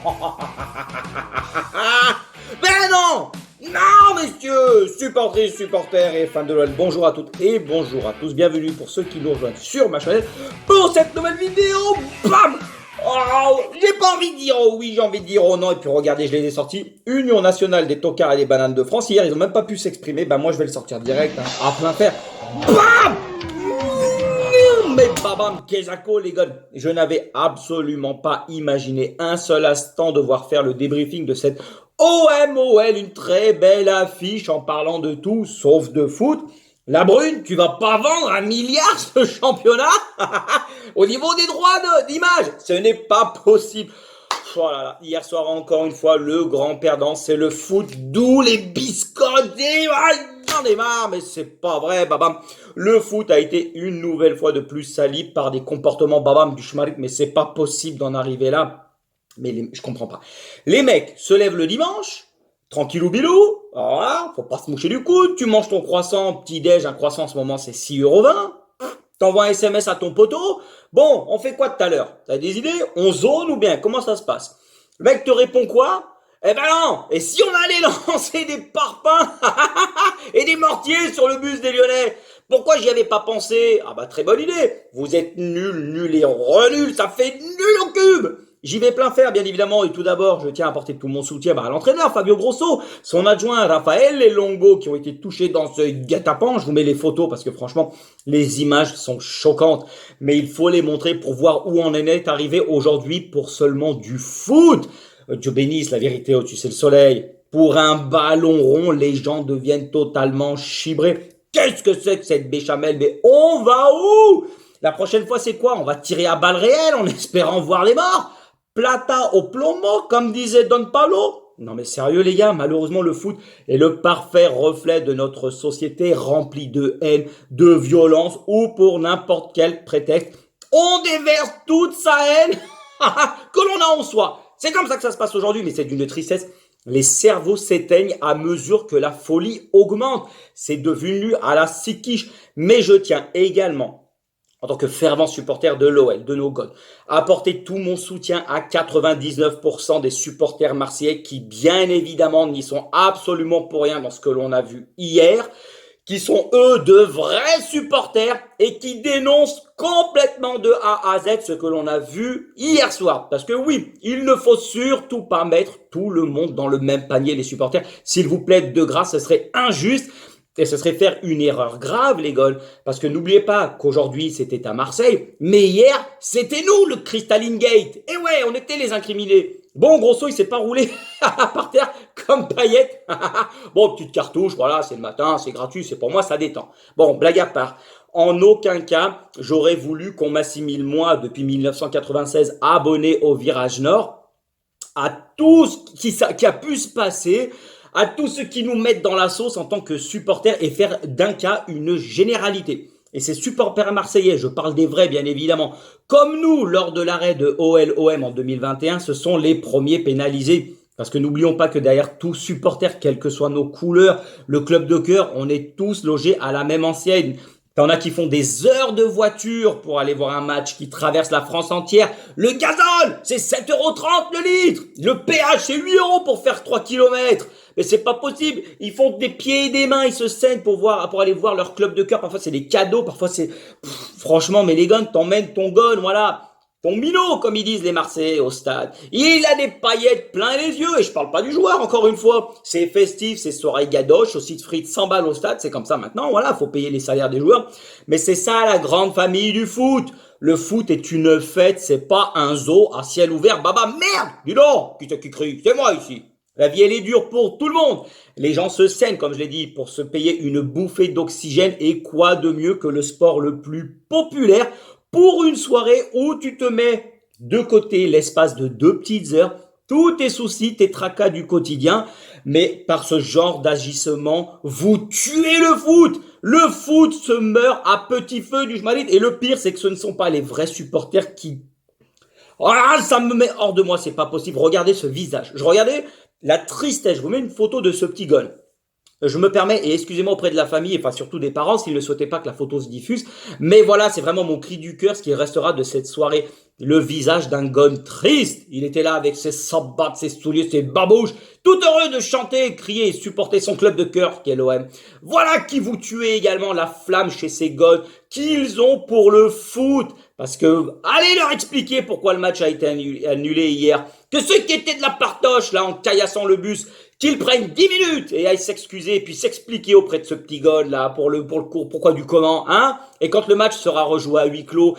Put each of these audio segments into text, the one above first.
Mais non! Non, messieurs, supporters et fans de l'OL, bonjour à toutes et bonjour à tous. Bienvenue pour ceux qui nous rejoignent sur ma chaîne pour cette nouvelle vidéo. Bam! Oh, j'ai pas envie de dire oh oui, j'ai envie de dire oh non. Et puis regardez, je les ai sortis. Union nationale des tocards et des bananes de France. Hier, ils ont même pas pu s'exprimer. Bah moi, je vais le sortir direct, hein, à plein fer. Bam! Mais babam, Kezako, les gars, je n'avais absolument pas imaginé un seul instant devoir faire le débriefing de cette OMOL, une très belle affiche en parlant de tout sauf de foot. La Brune, tu vas pas vendre 1 milliard ce championnat au niveau des droits d'image, ce n'est pas possible. Oh là là. Hier soir encore une fois, le grand perdant, c'est le foot, d'où les biscottes. J'en ai marre, mais c'est pas vrai, babam. Le foot a été une nouvelle fois de plus sali par des comportements babam du schmarik, mais c'est pas possible d'en arriver là. Mais je comprends pas. Les mecs se lèvent le dimanche, tranquillou bilou, voilà, faut pas se moucher du coude, tu manges ton croissant, petit-déj, un croissant en ce moment c'est 6,20 €. T'envoies un SMS à ton poteau. Bon, on fait quoi tout à l'heure? T'as des idées? On zone ou bien? Comment ça se passe? Le mec te répond quoi? Eh ben non! Et si on allait lancer des parpaings et des mortiers sur le bus des Lyonnais? Pourquoi j'y avais pas pensé? Ah bah très bonne idée. Vous êtes nuls et renuls, ça fait nul au cube. J'y vais plein fer, bien évidemment, et tout d'abord, je tiens à apporter tout mon soutien à l'entraîneur, Fabio Grosso, son adjoint, Raphaël et Longo, qui ont été touchés dans ce guet-apens. Je vous mets les photos parce que franchement, les images sont choquantes, mais il faut les montrer pour voir où on en est arrivé aujourd'hui pour seulement du foot. Dieu bénisse, la vérité au-dessus c'est le soleil. Pour un ballon rond, les gens deviennent totalement chibrés. Qu'est-ce que c'est que cette béchamel? Mais on va où? La prochaine fois, c'est quoi? On va tirer à balles réelles en espérant voir les morts? Plata au plomo, comme disait Don Paolo. Non mais sérieux les gars, malheureusement le foot est le parfait reflet de notre société remplie de haine, de violence ou pour n'importe quel prétexte. On déverse toute sa haine que l'on a en soi. C'est comme ça que ça se passe aujourd'hui, mais c'est d'une tristesse. Les cerveaux s'éteignent à mesure que la folie augmente. C'est devenu à la sikiche. Mais je tiens également, en tant que fervent supporter de l'OL, de nos gones, apporter tout mon soutien à 99% des supporters marseillais qui, bien évidemment, n'y sont absolument pour rien dans ce que l'on a vu hier, qui sont eux de vrais supporters et qui dénoncent complètement de A à Z ce que l'on a vu hier soir. Parce que oui, il ne faut surtout pas mettre tout le monde dans le même panier, les supporters. S'il vous plaît, de grâce, ce serait injuste. Et ce serait faire une erreur grave, les gars. Parce que n'oubliez pas qu'aujourd'hui, c'était à Marseille. Mais hier, c'était nous, le Crystalline Gate. Et ouais, on était les incriminés. Bon, Grosso, il s'est pas roulé par terre comme paillette. Bon, petite cartouche, voilà, c'est le matin, c'est gratuit, c'est pour moi, ça détend. Bon, blague à part. En aucun cas, j'aurais voulu qu'on m'assimile, moi, depuis 1996, abonné au Virage Nord, à tout ce qui a pu se passer, à tous ceux qui nous mettent dans la sauce en tant que supporters et faire d'un cas une généralité. Et ces supporters marseillais, je parle des vrais bien évidemment, comme nous lors de l'arrêt de OL-OM en 2021, ce sont les premiers pénalisés. Parce que n'oublions pas que derrière tout supporter, quelles que soient nos couleurs, le club de cœur, on est tous logés à la même enseigne. T'en as qui font des heures de voiture pour aller voir un match qui traverse la France entière. Le gazole, c'est 7,30 € le litre. Le péage, c'est 8 € pour faire 3 kilomètres. Mais c'est pas possible. Ils font des pieds et des mains, ils se saignent pour aller voir leur club de cœur. Parfois, c'est des cadeaux, parfois c'est... franchement, mais les gars, t'emmènes ton gon, voilà. Ton minot, comme ils disent les Marseillais au stade. Il a des paillettes plein les yeux, et je parle pas du joueur, encore une fois. C'est festif, c'est soirée gadoche, aussi de frites 100 balles au stade, c'est comme ça maintenant, voilà, faut payer les salaires des joueurs. Mais c'est ça la grande famille du foot. Le foot est une fête, c'est pas un zoo à ciel ouvert. Baba, merde! Dis donc! Qui c'est qui crie? C'est moi ici. La vie, elle est dure pour tout le monde. Les gens se saignent, comme je l'ai dit, pour se payer une bouffée d'oxygène. Et quoi de mieux que le sport le plus populaire pour une soirée où tu te mets de côté l'espace de 2 petites heures, tous tes soucis, tes tracas du quotidien. Mais par ce genre d'agissement, vous tuez le foot. Le foot se meurt à petit feu du schmalit. Et le pire, c'est que ce ne sont pas les vrais supporters qui... Ah, ça me met hors de moi, c'est pas possible. Regardez ce visage. Je regardais la tristesse. Je vous mets une photo de ce petit gars. Je me permets, et excusez-moi auprès de la famille, enfin surtout des parents, s'ils ne souhaitaient pas que la photo se diffuse. Mais voilà, c'est vraiment mon cri du cœur, ce qui restera de cette soirée. Le visage d'un Gon triste. Il était là avec ses sabbats, ses souliers, ses babouches, tout heureux de chanter, crier et supporter son club de cœur, qui est l'OM. Voilà qui vous tuez également la flamme chez ces Gon qu'ils ont pour le foot. Parce que, allez leur expliquer pourquoi le match a été annulé hier. Que ceux qui étaient de la partoche, là, en caillassant le bus, qu'ils prennent 10 minutes et aillent s'excuser et puis s'expliquer auprès de ce petit Gon, là, pour le cours, pourquoi du comment, hein. Et quand le match sera rejoué à huis clos,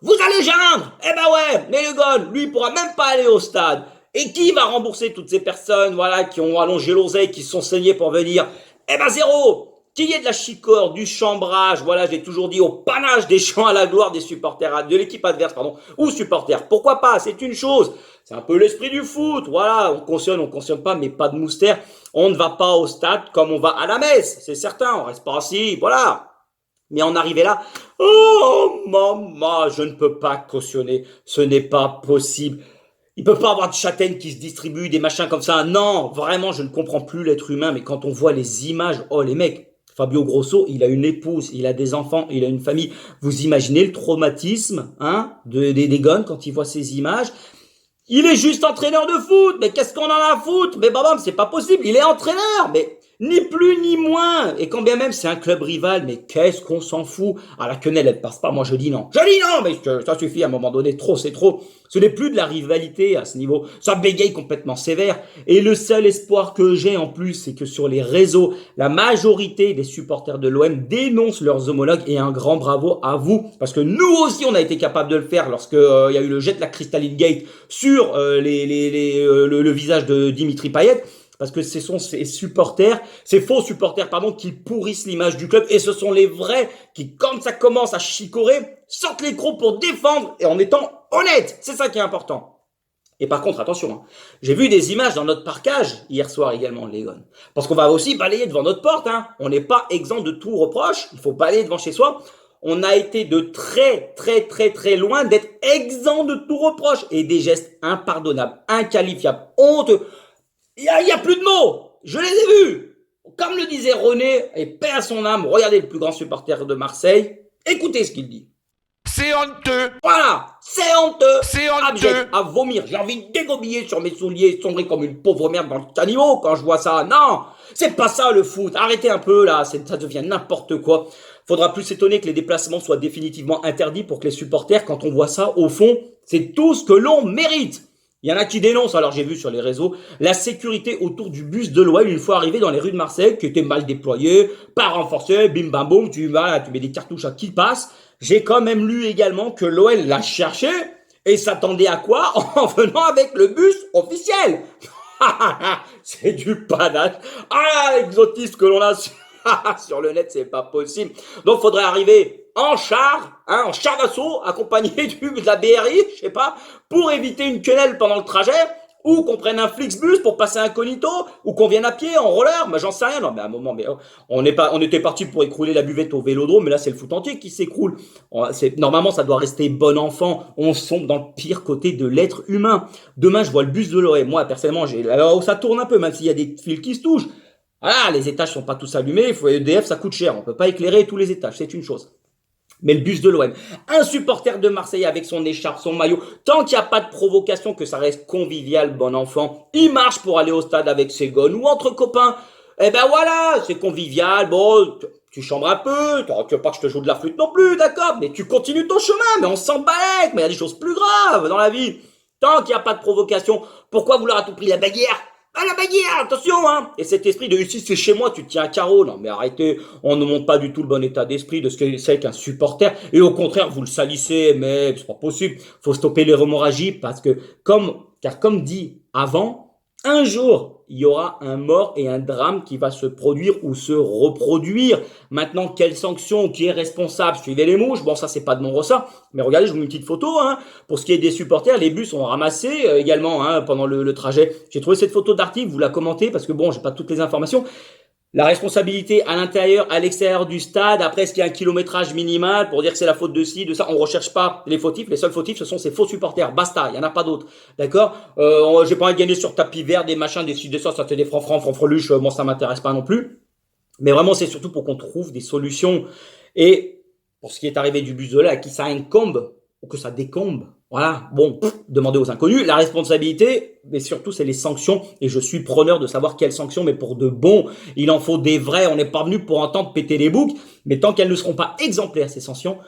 vous allez geindre. Eh ben ouais, mais le Gon, lui, pourra même pas aller au stade. Et qui va rembourser toutes ces personnes, voilà, qui ont allongé l'oseille, qui se sont saignées pour venir? Eh ben zéro. Qu'il y ait de la chicore, du chambrage, voilà, j'ai toujours dit, au panache des chants à la gloire des supporters, de l'équipe adverse, pardon, ou supporters. Pourquoi pas? C'est une chose. C'est un peu l'esprit du foot, voilà, on cautionne pas, mais pas de moustaire. On ne va pas au stade comme on va à la messe, c'est certain, on reste pas assis, voilà. Mais en arriver là, oh maman, je ne peux pas cautionner, ce n'est pas possible. Il peut pas avoir de châtaignes qui se distribuent, des machins comme ça. Non, vraiment, je ne comprends plus l'être humain, mais quand on voit les images, oh les mecs, Fabio Grosso, il a une épouse, il a des enfants, il a une famille. Vous imaginez le traumatisme, hein, des Gon quand il voit ces images. Il est juste entraîneur de foot, mais qu'est-ce qu'on en a à foutre? Mais babam, c'est pas possible, il est entraîneur, mais ni plus ni moins. Et quand bien même c'est un club rival, mais qu'est-ce qu'on s'en fout? Ah, la quenelle, elle passe pas, moi je dis non. Je dis non, mais ça suffit à un moment donné, trop c'est trop. Ce n'est plus de la rivalité à ce niveau, ça bégaye complètement sévère. Et le seul espoir que j'ai en plus, c'est que sur les réseaux, la majorité des supporters de l'OM dénoncent leurs homologues, et un grand bravo à vous, parce que nous aussi on a été capable de le faire lorsque il y a eu le jet de la Crystalline Gate sur le visage de Dimitri Payet. Parce que ce sont ces supporters, ces faux supporters, pardon, qui pourrissent l'image du club. Et ce sont les vrais qui, quand ça commence à chicorer, sortent les crocs pour défendre et en étant honnêtes. C'est ça qui est important. Et par contre, attention, hein, j'ai vu des images dans notre parkage hier soir également, les Gon. Parce qu'on va aussi balayer devant notre porte. Hein. On n'est pas exempt de tout reproche. Il faut balayer devant chez soi. On a été de très loin d'être exempt de tout reproche. Et des gestes impardonnables, inqualifiables, honteux. Il y a plus de mots. Je les ai vus. Comme le disait René, et paix à son âme, regardez le plus grand supporter de Marseille. Écoutez ce qu'il dit. C'est honteux. Voilà, c'est honteux. C'est honteux. Abject, à vomir. J'ai envie de dégobiller sur mes souliers, sombrer comme une pauvre merde dans le caniveau quand je vois ça. Non, c'est pas ça le foot. Arrêtez un peu là, ça devient n'importe quoi. Faudra plus s'étonner que les déplacements soient définitivement interdits pour que les supporters, quand on voit ça, au fond, c'est tout ce que l'on mérite. Il y en a qui dénoncent, alors j'ai vu sur les réseaux, la sécurité autour du bus de l'OM une fois arrivé dans les rues de Marseille, qui était mal déployée, pas renforcée, bim bam boum, tu mets des cartouches à qui passe. J'ai quand même lu également que l'OL l'a cherché et s'attendait à quoi en venant avec le bus officiel. C'est du panache. Ah, l'exotisme que l'on a sur le net, c'est pas possible. Donc faudrait arriver en char d'assaut, accompagné de la BRI, je sais pas, pour éviter une quenelle pendant le trajet, ou qu'on prenne un Flixbus pour passer incognito, ou qu'on vienne à pied, en roller, mais j'en sais rien. Non, mais à un moment, mais on était parti pour écrouler la buvette au Vélodrome, mais là c'est le foot entier qui s'écroule. Normalement, ça doit rester bon enfant. On sombre dans le pire côté de l'être humain. Demain, je vois le bus de l'OM. Moi, personnellement, alors ça tourne un peu, même s'il y a des fils qui se touchent. Voilà, les étages sont pas tous allumés. Il faut EDF, ça coûte cher. On peut pas éclairer tous les étages, c'est une chose. Mais le bus de l'OM, un supporter de Marseille avec son écharpe, son maillot, tant qu'il n'y a pas de provocation, que ça reste convivial, bon enfant, il marche pour aller au stade avec ses gones ou entre copains. Eh ben voilà, c'est convivial, bon, tu chambres un peu, tu veux pas que je te joue de la flûte non plus, d'accord, mais tu continues ton chemin, mais on s'en balèque, mais il y a des choses plus graves dans la vie. Tant qu'il n'y a pas de provocation, pourquoi vouloir à tout prix la bagarre? Ah, la bagarre, attention, hein! Et cet esprit de ici, c'est chez moi, tu te tiens à carreau. Non, mais arrêtez, on ne montre pas du tout le bon état d'esprit de ce que c'est qu'un supporter. Et au contraire, vous le salissez, mais c'est pas possible. Faut stopper les hémorragies parce que, car comme dit avant, un jour, il y aura un mort et un drame qui va se produire ou se reproduire. Maintenant, quelle sanction, qui est responsable? Suivez les mouches. Bon, ça, c'est pas de mon ressort. Mais regardez, je vous mets une petite photo, hein. Pour ce qui est des supporters, les bus sont ramassés également, hein, pendant le trajet. J'ai trouvé cette photo d'article, vous la commentez parce que bon, j'ai pas toutes les informations. La responsabilité à l'intérieur, à l'extérieur du stade, après est-ce qu'il y a un kilométrage minimal pour dire que c'est la faute de ci, de ça, on recherche pas les fautifs, les seuls fautifs ce sont ces faux supporters, basta, il y en a pas d'autres, d'accord. J'ai pas envie de gagner sur tapis vert, des machins, des ci, des ça fait des francs-francs, moi ça m'intéresse pas non plus, mais vraiment c'est surtout pour qu'on trouve des solutions. Et pour ce qui est arrivé du bus de là, à qui ça incombe, ou que ça décombe, voilà, bon, demandez aux inconnus. La responsabilité, mais surtout, c'est les sanctions. Et je suis preneur de savoir quelles sanctions, mais pour de bon, il en faut des vrais. On n'est pas venu pour entendre péter les boucs, mais tant qu'elles ne seront pas exemplaires, ces sanctions,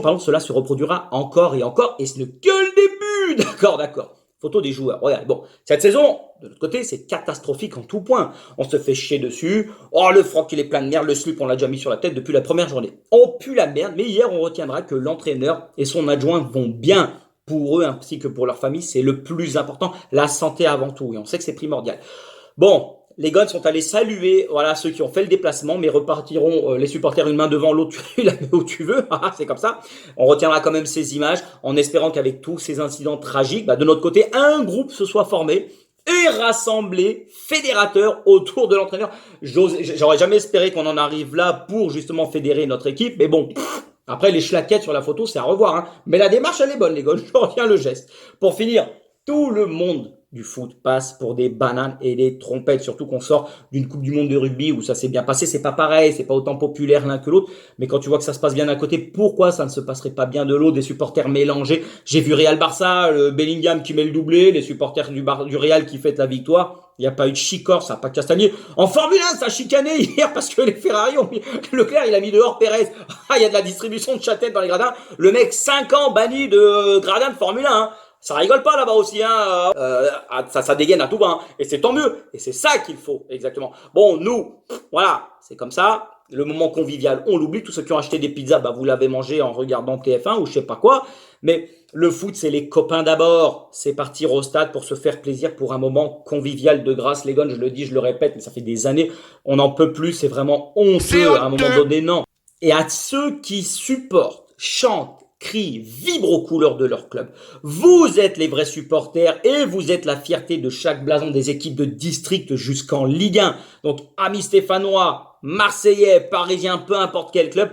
pardon, cela se reproduira encore et encore, et ce n'est que le début. D'accord, d'accord. Photo des joueurs. Regarde, bon, cette saison, de l'autre côté, c'est catastrophique en tout point. On se fait chier dessus. Oh, le froc, il est plein de merde. Le slip, on l'a déjà mis sur la tête depuis la première journée. On pue la merde, mais hier, on retiendra que l'entraîneur et son adjoint vont bien. Pour eux ainsi que pour leur famille, c'est le plus important. La santé avant tout. Et on sait que c'est primordial. Bon, les Gones sont allés saluer, voilà, ceux qui ont fait le déplacement, mais repartiront les supporters une main devant l'autre, tu la mets où tu veux, c'est comme ça. On retiendra quand même ces images, en espérant qu'avec tous ces incidents tragiques, de notre côté, un groupe se soit formé et rassemblé, fédérateur autour de l'entraîneur. J'aurais jamais espéré qu'on en arrive là pour justement fédérer notre équipe, mais bon. Après, les schlaquettes sur la photo, c'est à revoir, hein. Mais la démarche, elle est bonne, les gars. Je retiens le geste. Pour finir, tout le monde du foot passe pour des bananes et des trompettes, surtout qu'on sort d'une Coupe du Monde de rugby où ça s'est bien passé. C'est pas pareil, c'est pas autant populaire l'un que l'autre. Mais quand tu vois que ça se passe bien d'un côté, pourquoi ça ne se passerait pas bien de l'autre? Des supporters mélangés. J'ai vu Real Barça, le Bellingham qui met le doublé, les supporters du Real qui fêtent la victoire. Il n'y a pas eu de chicor, ça n'a pas castagné. En Formule 1, ça a chicané hier parce que les Ferrari ont mis... Leclerc, il a mis dehors Pérez. Il y a de la distribution de châtaignes dans les gradins. Le mec, 5 ans banni de gradin de Formule 1. Hein. Ça rigole pas là-bas aussi. Hein. Ça dégaine à tout va. Hein. Et c'est tant mieux. Et c'est ça qu'il faut, exactement. Bon, nous, voilà, c'est comme ça. Le moment convivial, on l'oublie. Tous ceux qui ont acheté des pizzas, vous l'avez mangé en regardant TF1 ou je sais pas quoi. Mais le foot, c'est les copains d'abord. C'est partir au stade pour se faire plaisir pour un moment convivial de grâce. Les gars, je le dis, je le répète, mais ça fait des années. On n'en peut plus. C'est vraiment honteux à un moment donné. Non. Et à ceux qui supportent, chantent, crient, vibrent aux couleurs de leur club. Vous êtes les vrais supporters et vous êtes la fierté de chaque blason des équipes de district jusqu'en Ligue 1. Donc, amis stéphanois, marseillais, parisiens, peu importe quel club,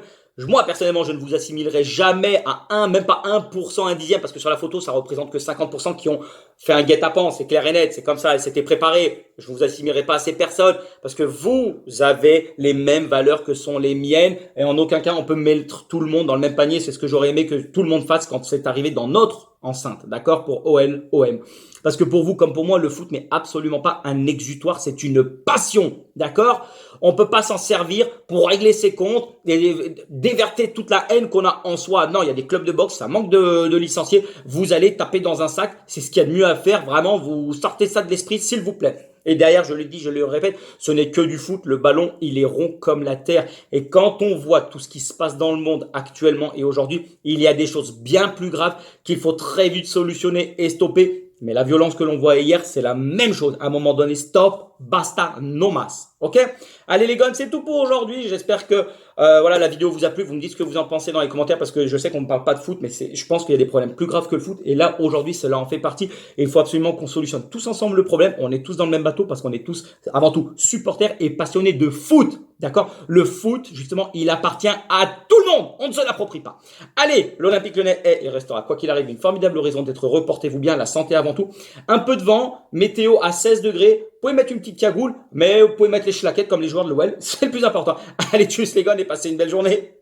moi, personnellement, je ne vous assimilerai jamais à même pas 1%, un dixième, parce que sur la photo, ça représente que 50% qui ont fait un guet-apens, c'est clair et net, c'est comme ça, c'était préparé. Je vous assimilerai pas à ces personnes, parce que vous avez les mêmes valeurs que sont les miennes, et en aucun cas, on peut mettre tout le monde dans le même panier, c'est ce que j'aurais aimé que tout le monde fasse quand c'est arrivé dans notre enceinte, d'accord, pour OL, OM. Parce que pour vous, comme pour moi, le foot n'est absolument pas un exutoire, c'est une passion, d'accord? On peut pas s'en servir pour régler ses comptes et déverter toute la haine qu'on a en soi. Non, il y a des clubs de boxe, ça manque de licenciés. Vous allez taper dans un sac, c'est ce qu'il y a de mieux à faire. Vraiment, vous sortez ça de l'esprit, s'il vous plaît. Et derrière, je l'ai dit, je le répète, ce n'est que du foot. Le ballon, il est rond comme la terre. Et quand on voit tout ce qui se passe dans le monde actuellement et aujourd'hui, il y a des choses bien plus graves qu'il faut très vite solutionner et stopper. Mais la violence que l'on voit hier, c'est la même chose. À un moment donné, stop, basta, no mas. Ok? Allez les gars, c'est tout pour aujourd'hui. J'espère que voilà, la vidéo vous a plu. Vous me dites ce que vous en pensez dans les commentaires parce que je sais qu'on ne parle pas de foot, mais je pense qu'il y a des problèmes plus graves que le foot. Et là, aujourd'hui, cela en fait partie. Et il faut absolument qu'on solutionne tous ensemble le problème. On est tous dans le même bateau parce qu'on est tous, avant tout, supporters et passionnés de foot. D'accord? Le foot, justement, il appartient à tout le monde. On ne se l'approprie pas. Allez, l'Olympique Lyonnais est et restera, quoi qu'il arrive, une formidable raison d'être. Reportez-vous bien, la santé avant tout. Un peu de vent, météo à 16 degrés. Vous pouvez mettre une petite cagoule, mais vous pouvez mettre les schlaquettes comme les joueurs de l'OL. C'est le plus important. Allez, tchuss les gars et passez une belle journée.